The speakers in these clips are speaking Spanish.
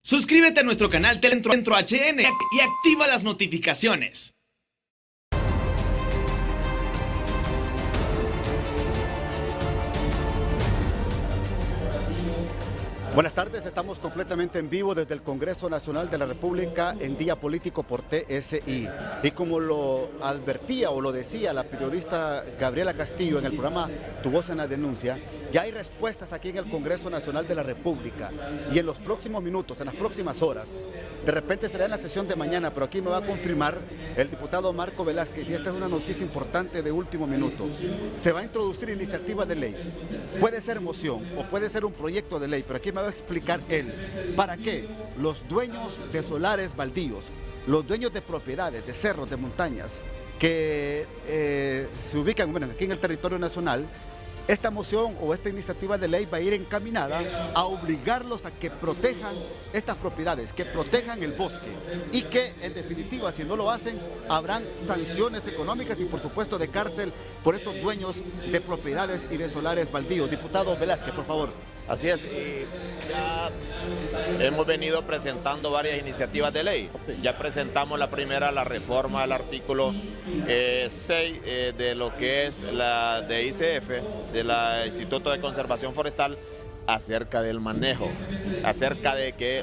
Suscríbete a nuestro canal Telentro HN y activa las notificaciones. Buenas tardes, estamos completamente en vivo desde el Congreso Nacional de la República en Día Político por TSI. Y como lo advertía o lo decía la periodista Gabriela Castillo en el programa Tu Voz en la Denuncia, ya hay respuestas aquí en el Congreso Nacional de la República. Y en los próximos minutos, en las próximas horas, de repente será en la sesión de mañana, pero aquí me va a confirmar el diputado Marco Velázquez, y esta es una noticia importante de último minuto. Se va a introducir iniciativa de ley. Puede ser moción o puede ser un proyecto de ley, pero aquí me va a explicar él para qué los dueños de solares baldíos, los dueños de propiedades, de cerros, de montañas que se ubican aquí en el territorio nacional, esta moción o esta iniciativa de ley va a ir encaminada a obligarlos a que protejan estas propiedades, que protejan el bosque y que en definitiva, si no lo hacen, habrán sanciones económicas y por supuesto de cárcel por estos dueños de propiedades y de solares baldíos. Diputado Velázquez, por favor. Así es, y ya hemos venido presentando varias iniciativas de ley. Ya presentamos la primera, la reforma al artículo 6 de lo que es la de ICF, del Instituto de Conservación Forestal, acerca del manejo, acerca de que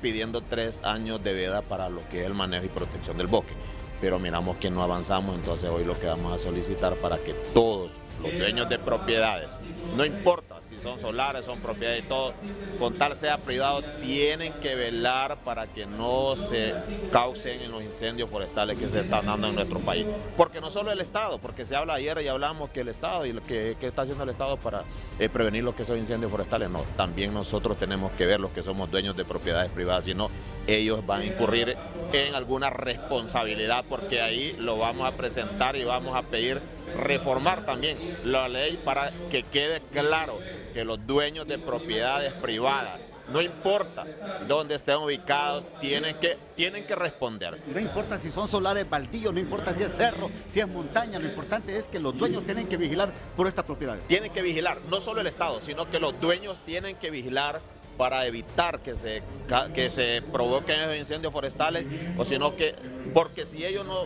pidiendo 3 años de veda para lo que es el manejo y protección del bosque. Pero miramos que no avanzamos, entonces hoy lo que vamos a solicitar para que todos los dueños de propiedades, no importa si son solares, son propiedades y todo, con tal sea privado, tienen que velar para que no se causen en los incendios forestales que se están dando en nuestro país. Porque no solo el Estado, porque se habla ayer y hablamos que el Estado y lo que está haciendo el Estado para prevenir lo que son incendios forestales, no, también nosotros tenemos que ver los que somos dueños de propiedades privadas, si no, ellos van a incurrir en alguna responsabilidad, porque ahí lo vamos a presentar y vamos a pedir reformar también la ley para que quede claro que los dueños de propiedades privadas, no importa dónde estén ubicados, tienen que responder. No importa si son solares baldíos, no importa si es cerro, si es montaña, lo importante es que los dueños tienen que vigilar por estas propiedades. Tienen que vigilar, no solo el Estado, sino que los dueños tienen que vigilar para evitar que se provoquen esos incendios forestales, o sino que, porque si ellos no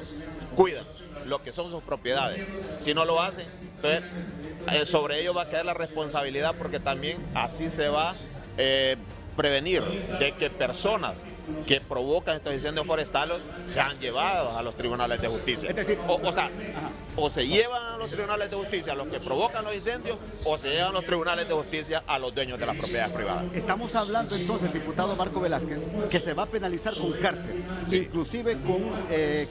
cuidan lo que son sus propiedades, si no lo hacen, entonces sobre ellos va a caer la responsabilidad, porque también así se va a prevenir de que personas que provocan estos incendios forestales sean llevados a los tribunales de justicia. Es decir, o se llevan a los tribunales de justicia a los que provocan los incendios, o se llevan a los tribunales de justicia a los dueños de las propiedades privadas. Estamos hablando entonces, diputado Marco Velázquez, que se va a penalizar con cárcel, sí, inclusive con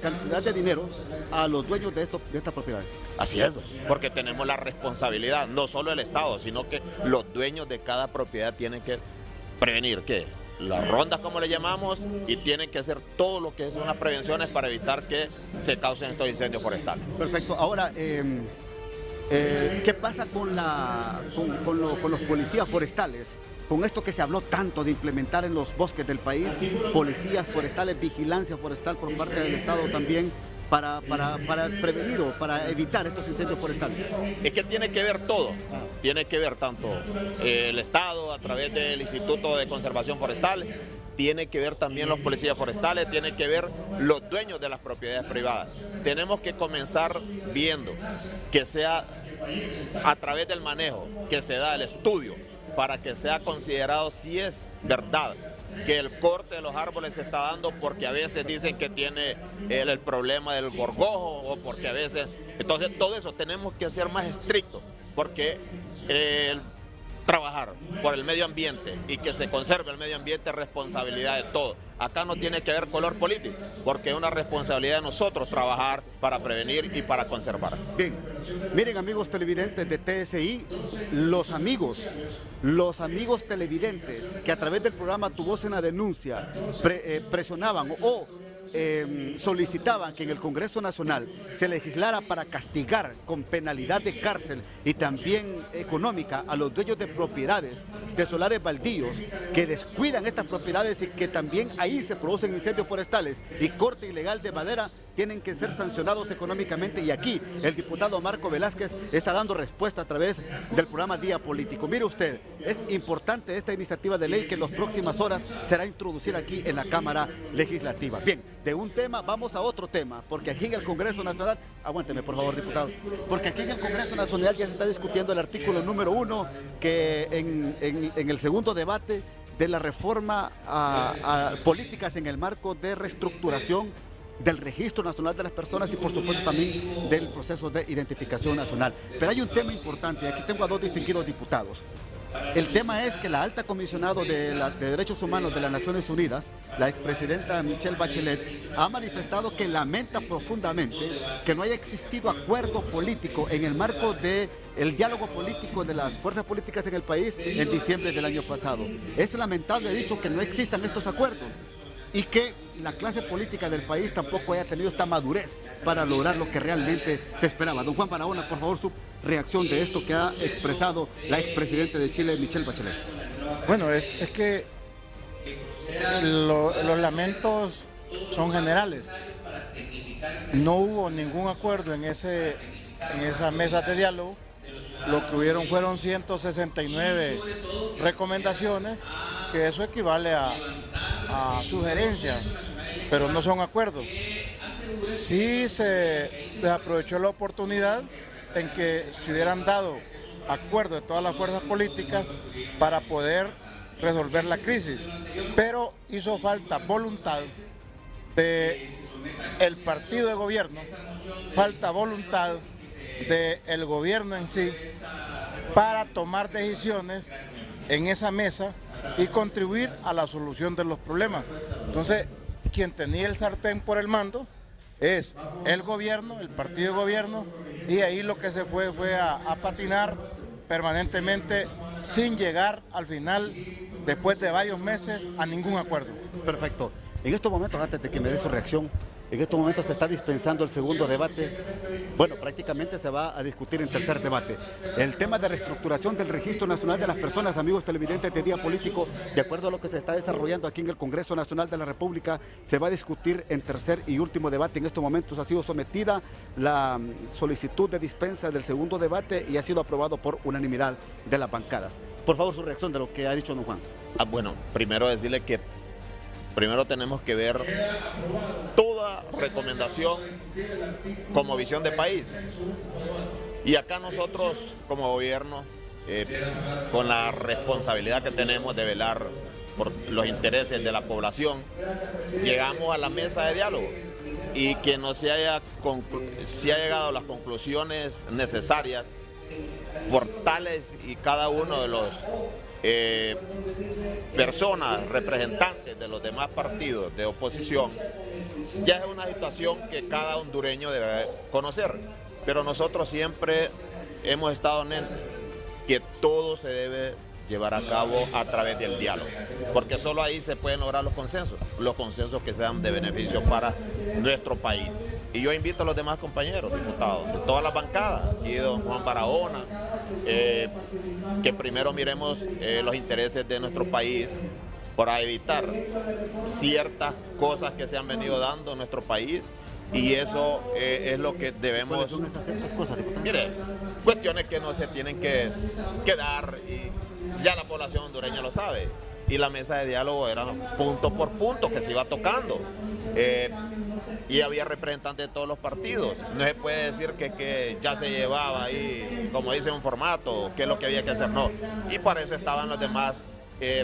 cantidad de dinero a los dueños de estas propiedades. Así es, porque tenemos la responsabilidad, no solo el Estado, sino que los dueños de cada propiedad tienen que prevenir las rondas, como le llamamos, y tienen que hacer todo lo que son las prevenciones para evitar que se causen estos incendios forestales. Perfecto. Ahora, ¿qué pasa con los policías forestales? Con esto que se habló tanto de implementar en los bosques del país, policías forestales, vigilancia forestal por parte del Estado también, para prevenir o para evitar estos incendios forestales. Es que tiene que ver todo, tiene que ver tanto el Estado a través del Instituto de Conservación Forestal, tiene que ver también los policías forestales, tiene que ver los dueños de las propiedades privadas. Tenemos que comenzar viendo que sea a través del manejo, que se da el estudio, para que sea considerado si es verdad que el corte de los árboles se está dando porque a veces dicen que tiene el problema del gorgojo, o porque a veces... Entonces todo eso tenemos que ser más estrictos, porque trabajar por el medio ambiente y que se conserve el medio ambiente es responsabilidad de todos. Acá no tiene que ver color político, porque es una responsabilidad de nosotros trabajar para prevenir y para conservar. Bien, miren, amigos televidentes de TSI, los amigos televidentes que a través del programa Tu Voz en la Denuncia presionaban o solicitaban que en el Congreso Nacional se legislara para castigar con penalidad de cárcel y también económica a los dueños de propiedades de solares baldíos que descuidan estas propiedades y que también ahí se producen incendios forestales y corte ilegal de madera. tienen que ser sancionados económicamente, y aquí el diputado Marco Velázquez está dando respuesta a través del programa Día Político. Mire usted, es importante esta iniciativa de ley que en las próximas horas será introducida aquí en la Cámara Legislativa. Bien, de un tema vamos a otro tema, porque aquí en el Congreso Nacional, aguánteme por favor, diputado, porque aquí en el Congreso Nacional ya se está discutiendo el artículo número 1, que en el segundo debate de la reforma a políticas en el marco de reestructuración del Registro Nacional de las Personas y por supuesto también del proceso de identificación nacional. Pero hay un tema importante, y aquí tengo a dos distinguidos diputados. El tema es que la alta comisionada de Derechos Humanos de las Naciones Unidas, la expresidenta Michelle Bachelet, ha manifestado que lamenta profundamente que no haya existido acuerdo político en el marco del diálogo político de las fuerzas políticas en el país en diciembre del año pasado. Es lamentable, ha dicho, que no existan estos acuerdos y que la clase política del país tampoco haya tenido esta madurez para lograr lo que realmente se esperaba. Don Juan Barahona, por favor, su reacción de esto que ha expresado la expresidenta de Chile, Michelle Bachelet. Bueno, es que los lamentos son generales. No hubo ningún acuerdo en esa mesa de diálogo. Lo que hubieron fueron 169 recomendaciones, que eso equivale a sugerencias, pero no son acuerdos. Sí se desaprovechó la oportunidad en que se hubieran dado acuerdos de todas las fuerzas políticas para poder resolver la crisis, pero hizo falta voluntad del partido de gobierno, falta voluntad del gobierno en sí para tomar decisiones en esa mesa y contribuir a la solución de los problemas. Entonces, quien tenía el sartén por el mando es el gobierno, el partido de gobierno, y ahí lo que se fue a patinar permanentemente sin llegar al final, después de varios meses, a ningún acuerdo. Perfecto. En estos momentos, antes de que me dé su reacción, en estos momentos se está dispensando el segundo debate. Bueno, prácticamente se va a discutir en tercer debate. El tema de reestructuración del Registro Nacional de las Personas, amigos televidentes de Día Político, de acuerdo a lo que se está desarrollando aquí en el Congreso Nacional de la República, se va a discutir en tercer y último debate. En estos momentos ha sido sometida la solicitud de dispensa del segundo debate y ha sido aprobado por unanimidad de las bancadas. Por favor, su reacción de lo que ha dicho don Juan. Bueno, primero decirle que primero tenemos que ver toda recomendación como visión de país. Y acá nosotros, como gobierno, con la responsabilidad que tenemos de velar por los intereses de la población, llegamos a la mesa de diálogo y que no se haya llegado a las conclusiones necesarias por tales y cada uno de los personas, representantes de los demás partidos de oposición, ya es una situación que cada hondureño debe conocer. Pero nosotros siempre hemos estado en que todo se debe llevar a cabo a través del diálogo, porque solo ahí se pueden lograr los consensos que sean de beneficio para nuestro país. Y yo invito a los demás compañeros diputados de todas las bancadas, aquí don Juan Barahona, que primero miremos los intereses de nuestro país para evitar ciertas cosas que se han venido dando en nuestro país, y eso es lo que debemos. ¿Cuáles son estas ciertas cosas, diputado? Mire, cuestiones que no se tienen que dar, y ya la población hondureña lo sabe, y la mesa de diálogo era punto por punto que se iba tocando, y había representantes de todos los partidos. No se puede decir que ya se llevaba ahí, como dice, un formato, qué es lo que había que hacer, no. Y para eso estaban los demás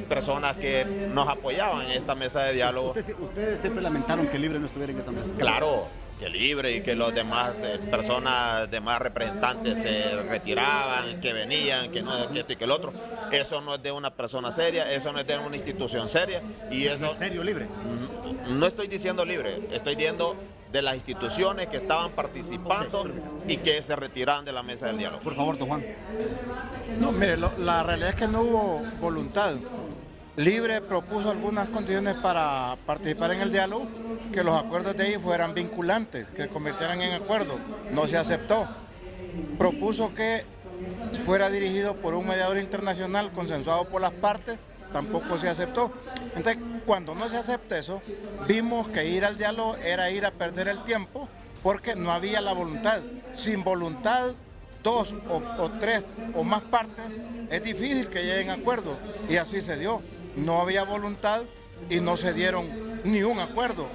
personas que nos apoyaban en esta mesa de diálogo. ¿Ustedes siempre lamentaron que Libre no estuviera en esta mesa? Claro, que Libre y que los demás personas, demás representantes se retiraban, que venían, que no, que esto y que el otro. Eso no es de una persona seria, eso no es de una institución seria. Y eso, ¿en serio, Libre? No estoy diciendo Libre, estoy diciendo de las instituciones que estaban participando y que se retiraran de la mesa del diálogo. Por favor, don Juan. No, mire, la realidad es que no hubo voluntad. Libre propuso algunas condiciones para participar en el diálogo, que los acuerdos de ahí fueran vinculantes, que se convirtieran en acuerdos. No se aceptó. Propuso que fuera dirigido por un mediador internacional consensuado por las partes tampoco se aceptó. Entonces, cuando no se acepta eso, vimos que ir al diálogo era ir a perder el tiempo porque no había la voluntad. Sin voluntad, dos o tres o más partes, es difícil que lleguen a acuerdo. Y así se dio. No había voluntad y no se dieron ni un acuerdo,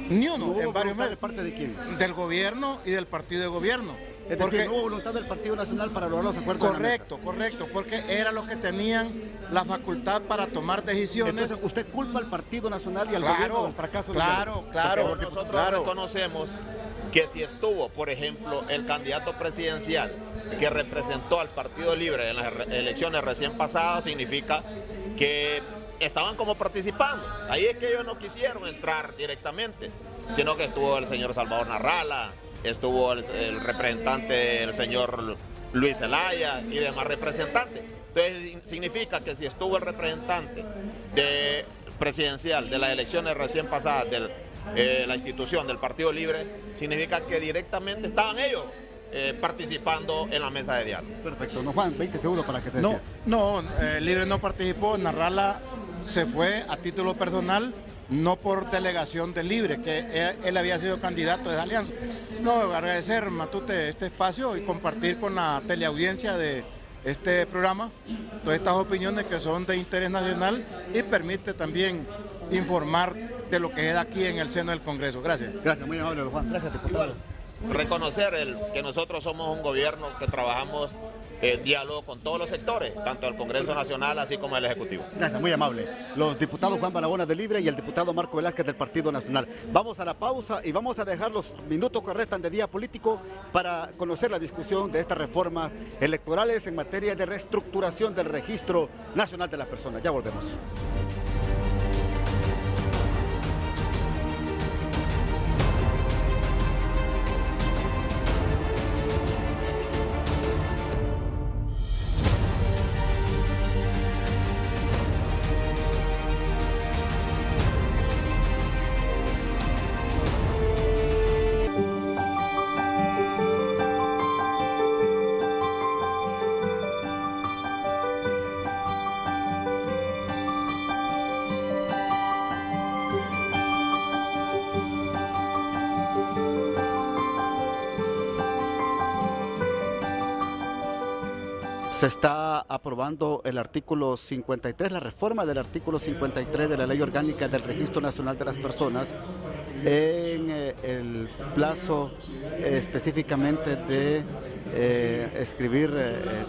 ni uno. ¿No hubo en varios voluntad meses. de parte de quién? Del gobierno y del partido de gobierno. Es decir, no hubo voluntad del Partido Nacional para lograr los acuerdos. Correcto, porque era los que tenían la facultad para tomar decisiones. Entonces, usted culpa al Partido Nacional y al gobierno del fracaso del diálogo. Pero nosotros reconocemos que si estuvo, por ejemplo, el candidato presidencial que representó al Partido Libre en las elecciones recién pasadas, significa que estaban como participando. Ahí es que ellos no quisieron entrar directamente, sino que estuvo el señor Salvador Narrala, estuvo el representante, el señor Luis Zelaya y demás representantes. Entonces significa que si estuvo el representante presidencial de las elecciones recién pasadas de la institución del Partido Libre, significa que directamente estaban ellos participando en la mesa de diálogo. Perfecto. No, Juan, 20 segundos para que se decida. Libre no participó, Narrala se fue a título personal, no por delegación de Libre, que él había sido candidato de esa alianza. No, agradecer, Matute, este espacio y compartir con la teleaudiencia de este programa todas estas opiniones que son de interés nacional y permite también informar de lo que es aquí en el seno del Congreso. Gracias. Gracias, muy amable, don Juan. Gracias, diputado. Reconocer que nosotros somos un gobierno que trabajamos en diálogo con todos los sectores, tanto el Congreso Nacional así como el Ejecutivo. Gracias, muy amable. Los diputados Juan Barahona de Libre y el diputado Marco Velázquez del Partido Nacional. Vamos a la pausa y vamos a dejar los minutos que restan de día político para conocer la discusión de estas reformas electorales en materia de reestructuración del Registro Nacional de las Personas. Ya volvemos. Se está aprobando el artículo 53, la reforma del artículo 53 de la Ley Orgánica del Registro Nacional de las Personas en el plazo específicamente de escribir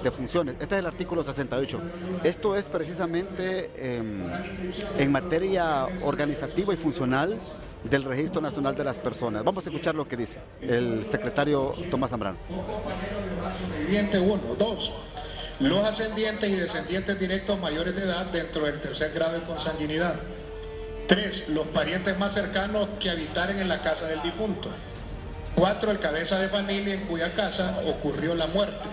defunciones. Este es el artículo 68. Esto es precisamente en materia organizativa y funcional del Registro Nacional de las Personas. Vamos a escuchar lo que dice el secretario Tomás Zambrano. Viviente 1, 2. Los ascendientes y descendientes directos mayores de edad dentro del tercer grado de consanguinidad. 3. Los parientes más cercanos que habitaren en la casa del difunto. 4. El cabeza de familia en cuya casa ocurrió la muerte.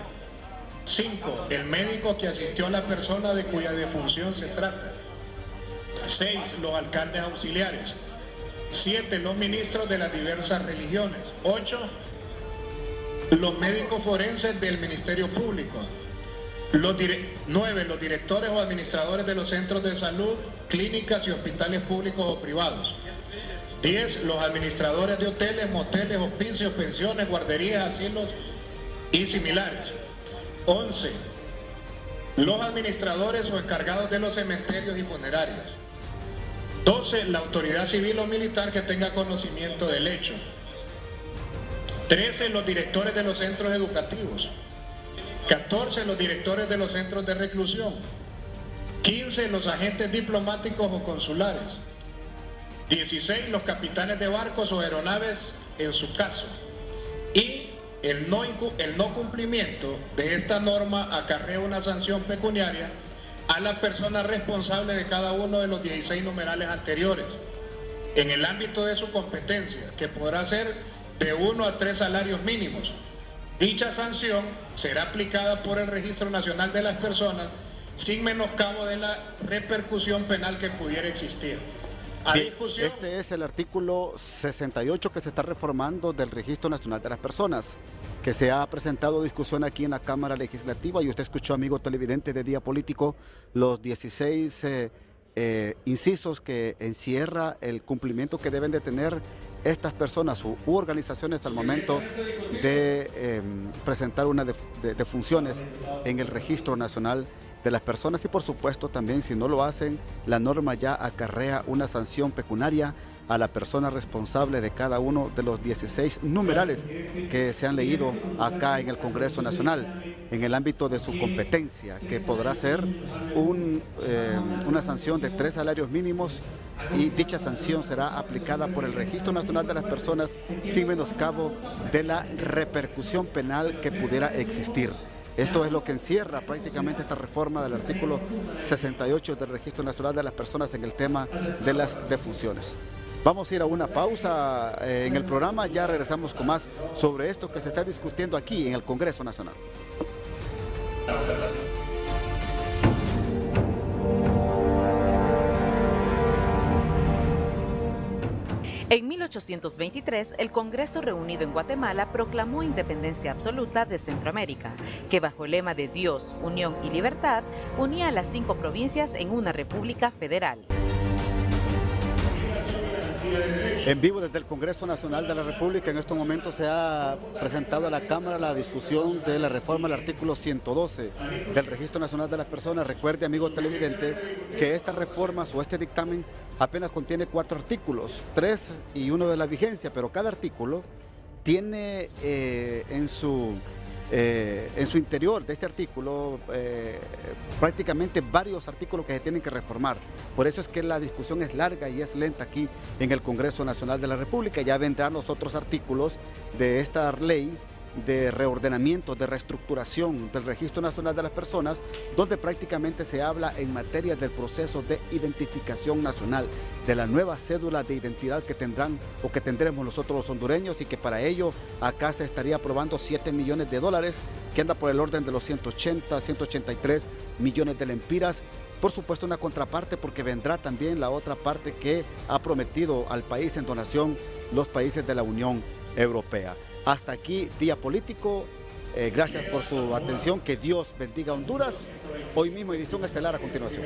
5. El médico que asistió a la persona de cuya defunción se trata. 6. Los alcaldes auxiliares. 7. Los ministros de las diversas religiones. 8. Los médicos forenses del Ministerio Público. 9. Los directores o administradores de los centros de salud, clínicas y hospitales públicos o privados. 10. Los administradores de hoteles, moteles, hospicios, pensiones, guarderías, asilos y similares. 11. Los administradores o encargados de los cementerios y funerarias. 12. La autoridad civil o militar que tenga conocimiento del hecho. 13. Los directores de los centros educativos. 14. Los directores de los centros de reclusión. 15. Los agentes diplomáticos o consulares. 16. Los capitanes de barcos o aeronaves en su caso. Y el no cumplimiento de esta norma acarrea una sanción pecuniaria a la persona responsable de cada uno de los 16 numerales anteriores, en el ámbito de su competencia, que podrá ser de 1 a 3 salarios mínimos. Dicha sanción será aplicada por el Registro Nacional de las Personas sin menoscabo de la repercusión penal que pudiera existir. Este es el artículo 68 que se está reformando del Registro Nacional de las Personas, que se ha presentado a discusión aquí en la Cámara Legislativa y usted escuchó, amigo televidente de Día Político, los 16 incisos que encierra el cumplimiento que deben de tener estas personas u organizaciones al momento de presentar una de funciones en el Registro Nacional de las Personas, y por supuesto también, si no lo hacen, la norma ya acarrea una sanción pecuniaria a la persona responsable de cada uno de los 16 numerales que se han leído acá en el Congreso Nacional en el ámbito de su competencia, que podrá ser una sanción de 3 salarios mínimos, y dicha sanción será aplicada por el Registro Nacional de las Personas sin menoscabo de la repercusión penal que pudiera existir. Esto es lo que encierra prácticamente esta reforma del artículo 68 del Registro Nacional de las Personas en el tema de las defunciones. Vamos a ir a una pausa en el programa, ya regresamos con más sobre esto que se está discutiendo aquí en el Congreso Nacional. En 1823, el Congreso reunido en Guatemala proclamó independencia absoluta de Centroamérica, que bajo el lema de Dios, Unión y Libertad, unía a las 5 provincias en una república federal. En vivo desde el Congreso Nacional de la República, en estos momentos se ha presentado a la Cámara la discusión de la reforma al artículo 112 del Registro Nacional de las Personas. Recuerde, amigo televidente, que estas reformas o este dictamen apenas contiene 4 artículos, 3 y 1 de la vigencia, pero cada artículo tiene en su interior de este artículo prácticamente varios artículos que se tienen que reformar. Por eso es que la discusión es larga y es lenta aquí en el Congreso Nacional de la República. Ya vendrán los otros artículos de esta ley de reordenamiento, de reestructuración del Registro Nacional de las Personas, donde prácticamente se habla en materia del proceso de identificación nacional, de la nueva cédula de identidad que tendrán o que tendremos nosotros los hondureños, y que para ello acá se estaría aprobando $7 millones, que anda por el orden de los 180, 183 millones de lempiras. Por supuesto, una contraparte, porque vendrá también la otra parte que ha prometido al país en donación los países de la Unión Europea. Hasta aquí Día Político. Gracias por su atención. Que Dios bendiga a Honduras. Hoy mismo edición estelar a continuación.